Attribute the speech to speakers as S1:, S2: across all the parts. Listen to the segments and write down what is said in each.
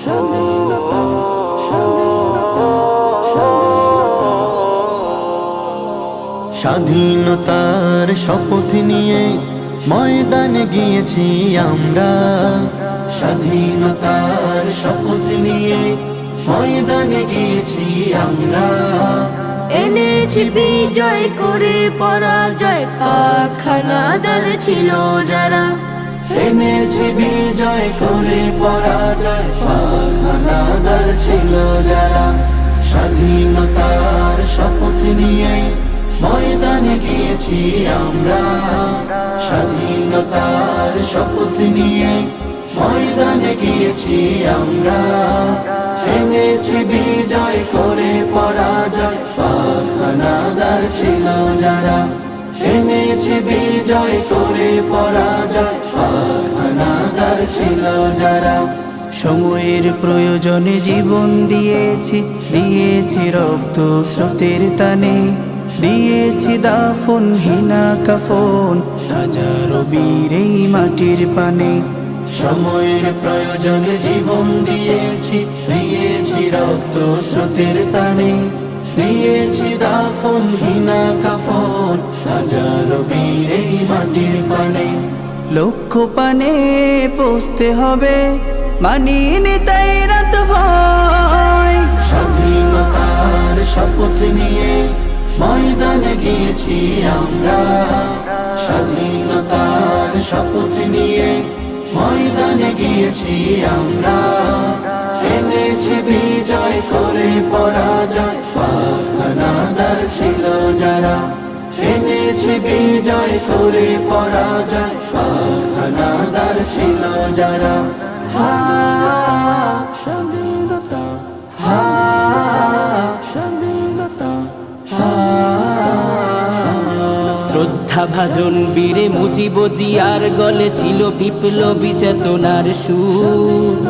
S1: স্বাধীনতা, স্বাধীনতা, স্বাধীনতা।
S2: স্বাধীনতার শপথ নিয়ে ময়দানে গিয়েছি আমরা, স্বাধীনতার শপথ নিয়ে ময়দানে গিয়েছি আমরা।
S1: এনেছি বিজয় করে পরাজয়, পাক হানাদার ছিল যারা।
S2: এনেছি বিজয় করে পরাজয়, পাক হানাদার ছিল যারা। স্বাধীনতার শপথ নিয়ে ময়দানে গিয়েছি আমরা, স্বাধীনতার শপথ নিয়ে ময়দানে গিয়েছি আমরা। এনেছি বিজয় করে পরাজয়, পাক হানাদার ছিল যারা। এনেছি বিজয় করে পরাজয়, পাক হানাদার ছিল যারা।
S3: সময়ের প্রয়োজনে জীবন দিয়েছি, দিয়েছি রক্ত স্রোতের টানে, দিয়েছি দাফন হিনা কাফন হাজারো বীর এই মাটির পানে।
S2: সময়ের প্রয়োজনে জীবন দিয়েছি, দিয়েছি রক্ত স্রোতের টানে, দিয়েছি দাফন হিনা কাফন হাজারো বীর এই মাটির পানে।
S3: লক্ষ্য পানে পৌঁছতে হবে, মানিনি তাই রাত ভয়।
S2: স্বাধীনতার শপথ নিয়ে ময়দানে গিয়েছি আমরা, স্বাধীনতার শপথ নিয়ে ময়দানে গিয়েছি আমরা। এনেছি বিজয় করে পরাজয়, পাক হানাদার ছিল যারা। এনেছি বিজয় করে পরাজয়, পাক হানাদার ছিল যারা।
S1: স্বাধীনতা, স্বাধীনতা।
S3: শ্রদ্ধা ভাজন বীরে মুজিব জিয়ার গলে ছিল বিপ্লবী চেতনার সুর।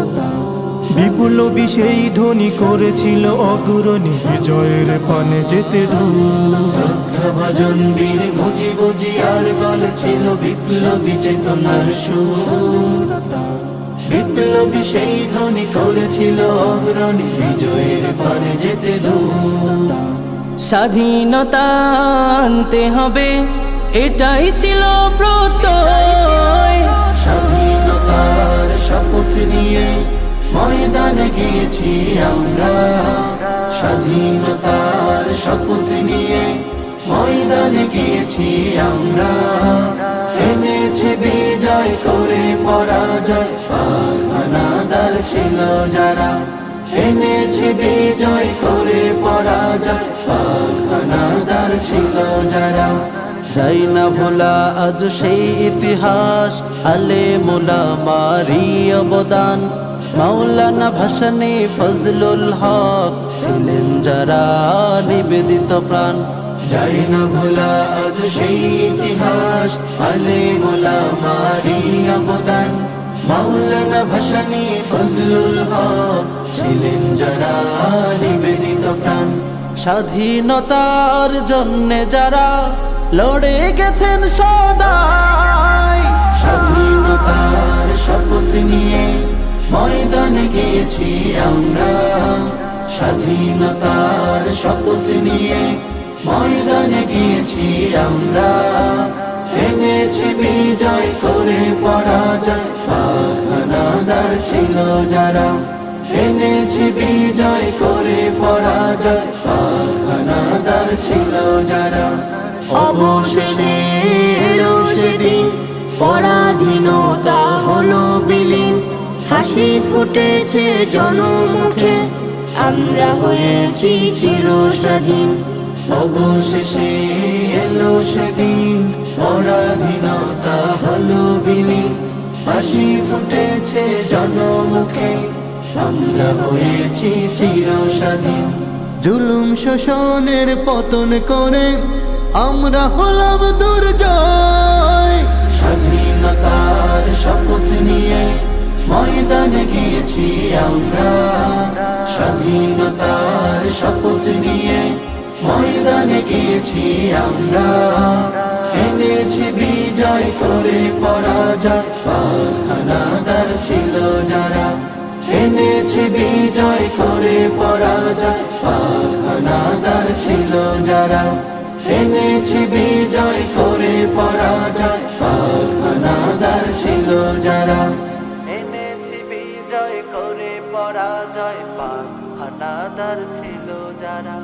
S4: বিপ্লবী সেই ধ্বনি করেছিল অগ্রণী, বিজয়ের পানে যেতে দূর।
S2: শ্রদ্ধা ভজন বীর মুজিব জিয়ার গলে ছিল বিপ্লবী চেতনার সুর। বিপ্লবী সেই ধ্বনি করেছিল অগ্রণী, বিজয়ের পানে যেতে দূর।
S3: স্বাধীনতা আনতে হবে, এটাই ছিল প্রত্যয়।
S2: স্বাধীনতার শপথ নিয়ে ময়দানে গিয়েছি আমরা, স্বাধীনতার শপথ নিয়ে ময়দানে গিয়েছি আমরা। এনেছি বিজয় করে পরাজয়, পাক হানাদার ছিল যারা। এনেছি বিজয় করে পরাজয়, পাক হানাদার ছিল যারা।
S3: যাই না ভোলা আজ সেই ইতিহাস, আলে মোলা মারি অবদান। মাওলানা ভাসানী ফজলুল হক ছিলেন যারা নিবেদিত প্রাণ।
S2: যাই না ভোলা আজ সেই ইতিহাস, আলে মোলা মারি অবদান। মাওলানা ভাসানী ফজলুল হক ছিলেন যারা নিবেদিত প্রাণ।
S3: স্বাধীনতার জন্যে যারা লড়ে গেছেন সদাই।
S2: স্বাধীনতার শপথ নিয়ে ময়দানে গিয়েছি আমরা, স্বাধীনতার শপথ নিয়ে ময়দানে গিয়েছি আমরা। এনেছি বিজয় করে পরাজয়, পাক হানাদার ছিল যারা। এনেছি বিজয় করে পরাজয়, পাক হানাদার ছিল যারা।
S1: অবশেষে এলো সেদিন, পরাধীনতা হলো বিলীন। হাসি ফুটেছে জনমুখে, আমরা হয়েছি চিরস্বাধীন।
S2: অবশেষে এলো সেদিন, পরাধীনতা হলো বিলীন। হাসি ফুটেছে জনমুখে, আমরা হয়েছি চিরস্বাধীন। জুলুম শোষণের পতন করে আমরা হলাম দুর্জয়। স্বাধীনতার শপথ নিয়ে ময়দানে গিয়েছি আমরা, স্বাধীনতার শপথ নিয়ে ময়দানে গিয়েছি আমরা। এনেছি বিজয় বিজয় করে পরাজয় পাক হানাদার ছিল যারা এনেছে বিজয় করে পরাজয় পাক হানাদার ছিল যারা এনেছে বিজয় করে পরাজয় পাক হানাদার ছিল যারা
S3: এনেছি বিজয় করে পরাজয় পাক হানাদার ছিল যারা